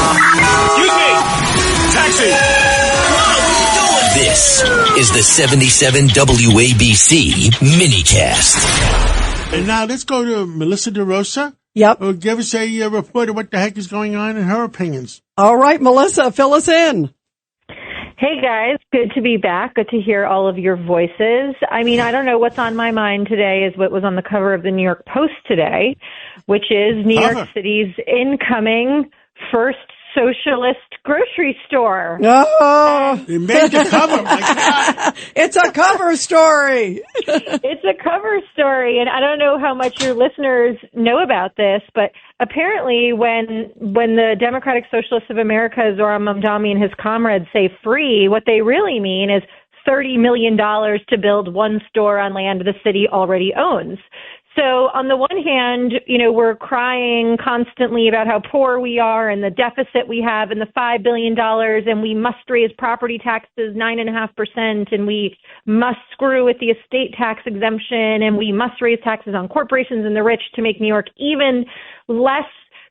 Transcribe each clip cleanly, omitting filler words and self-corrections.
Excuse me! Taxi! This is the 77 WABC minicast. And now let's go to Melissa DeRosa. Yep. Give us a report of what the heck is going on in her opinions. All right, Melissa, fill us in. Hey, guys. Good to be back. Good to hear all of your voices. I mean, I don't know what's on my mind today is what was on the cover of the New York Post today, which is New York City's incoming first socialist grocery store. Oh, They made the cover. My God. it's a cover story. It's a cover story, and I don't know how much your listeners know about this, but apparently when the Democratic Socialists of America, Zoran Mamdani and his comrades say free, what they really mean is $30 million to build one store on land the city already owns. So on the one hand, you know, we're crying constantly about how poor we are and the deficit we have and the $5 billion, and we must raise property taxes 9.5%, and we must screw with the estate tax exemption, and we must raise taxes on corporations and the rich to make New York even less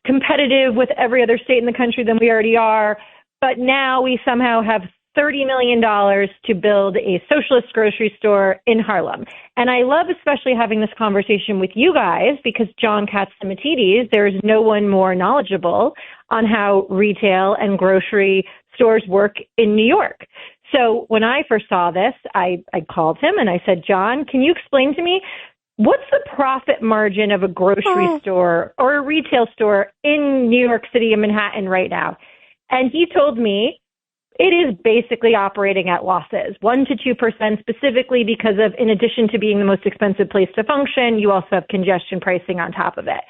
competitive with every other state in the country than we already are. But now we somehow have $30 million to build a socialist grocery store in Harlem. And I love especially having this conversation with you guys because John Katsimatidis, there's no one more knowledgeable on how retail and grocery stores work in New York. So when I first saw this, I called him and I said, John, can you explain to me what's the profit margin of a grocery store or a retail store in New York City and Manhattan right now? And he told me, it is basically operating at losses, 1% to 2%, specifically because of, in addition to being the most expensive place to function, you also have congestion pricing on top of it.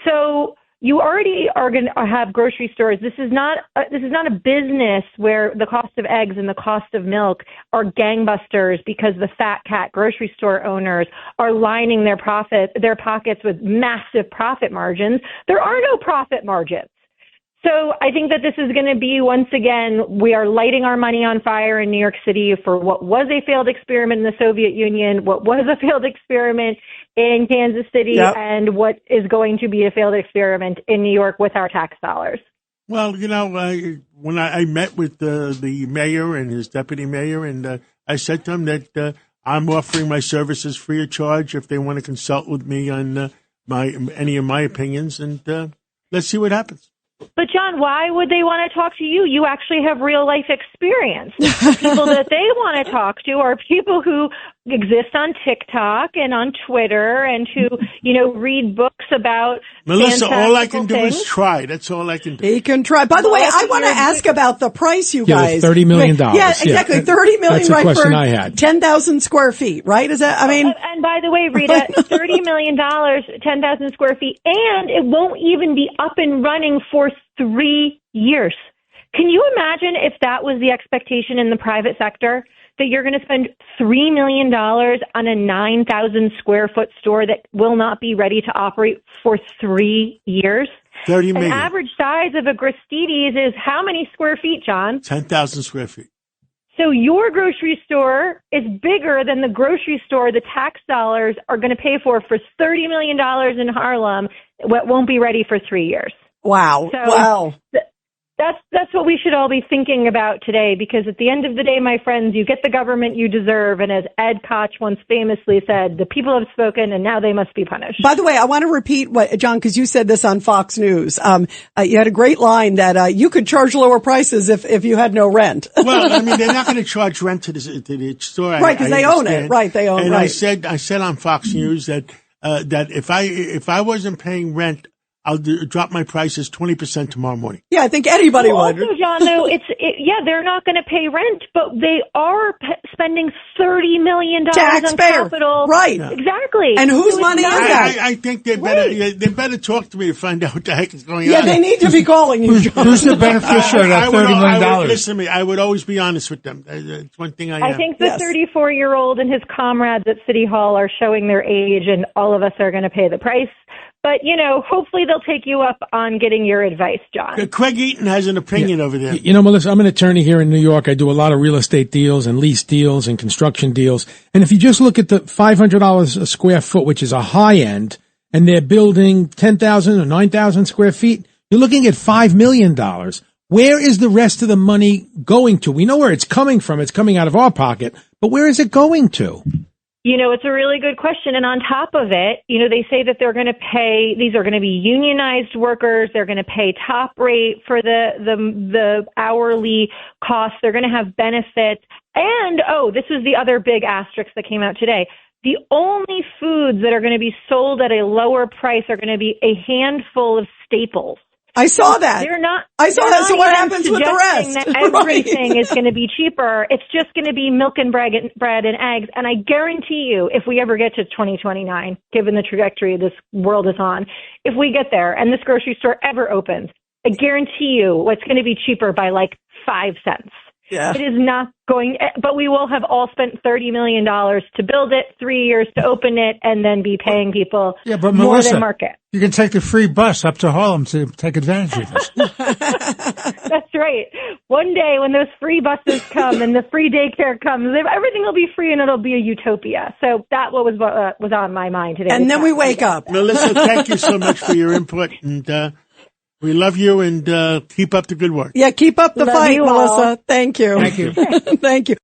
So you already are going to have grocery stores. This is not a business where the cost of eggs and the cost of milk are gangbusters because the fat cat grocery store owners are lining their pockets with massive profit margins. There are no profit margins. So I think that this is going to be, once again, we are lighting our money on fire in New York City for what was a failed experiment in the Soviet Union, what was a failed experiment in Kansas City, and what is going to be a failed experiment in New York with our tax dollars. Well, you know, when I met with the mayor and his deputy mayor, and I said to him that I'm offering my services free of charge if they want to consult with me on any of my opinions, and let's see what happens. But, John, why would they want to talk to you? You actually have real-life experience. The people that they want to talk to are people who exist on TikTok and on Twitter and who, you know, read books about Melissa, all I can do things. is try. That's all I can do. He can try. By the way, I want to ask about the price, you guys. $30 million. Yeah, exactly. $30 million, That's right, the question for I had. 10,000 square feet, right? Is that, I mean. And by the way, Rita, $30 million, 10,000 square feet, and it won't even be up and running for 3 years. Can you imagine if that was the expectation in the private sector? That you're going to spend $3 million on a 9,000 square foot store that will not be ready to operate for 3 years? 30 million. An average size of a Gristedes is how many square feet, John? 10,000 square feet. So your grocery store is bigger than the grocery store the tax dollars are going to pay for $30 million in Harlem. What won't be ready for 3 years. Wow. So wow. That's what we should all be thinking about today, because at the end of the day, my friends, you get the government you deserve. And as Ed Koch once famously said, the people have spoken and now they must be punished. By the way, I want to repeat what, John, because you said this on Fox News. You had a great line that you could charge lower prices if you had no rent. Well, I mean, they're not going to charge rent to the store. Right, because they own it. Right, they own it. And right. I said on Fox News that if I wasn't paying rent, I'll drop my prices 20% tomorrow morning. Yeah, I think anybody would. Also, John, though, they're not going to pay rent, but they are spending $30 million on capital. Right. Yeah. Exactly. And whose money is that? I think they better talk to me to find out what the heck is going on. Yeah, they need to be calling you, John. Who's the beneficiary of that $30 million? Listen to me, I would always be honest with them. It's one thing I am. I think the 34-year-old and his comrades at City Hall are showing their age, and all of us are going to pay the price. But, you know, hopefully they'll take you up on getting your advice, John. Craig Eaton has an opinion over there. You know, Melissa, I'm an attorney here in New York. I do a lot of real estate deals and lease deals and construction deals. And if you just look at the $500 a square foot, which is a high end, and they're building 10,000 or 9,000 square feet, You're looking at $5 million. Where is the rest of the money going to? We know where it's coming from. It's coming out of our pocket, but where is it going to? It's a really good question. And on top of it, they say that they're going to pay, these are going to be unionized workers. They're going to pay top rate for the hourly costs. They're going to have benefits. And, this is the other big asterisk that came out today. The only foods that are going to be sold at a lower price are going to be a handful of staples. I saw that. I saw that. So what happens with the rest? That everything is going to be cheaper. It's just going to be milk and bread and eggs. And I guarantee you, if we ever get to 2029, given the trajectory this world is on, if we get there and this grocery store ever opens, I guarantee you it's going to be cheaper by like 5 cents. Yeah. It is not going, but we will have all spent $30 million to build it, 3 years to open it, and then be paying people but more Melissa, than market. You can take the free bus up to Harlem to take advantage of this. That's right. One day when those free buses come and the free daycare comes, everything will be free and it'll be a utopia. So that was on my mind today. And then we wake up. Melissa, thank you so much for your input, and we love you, and keep up the good work. Yeah, keep up the Love fight, you all. Melissa. Thank you. Thank you. Thank you.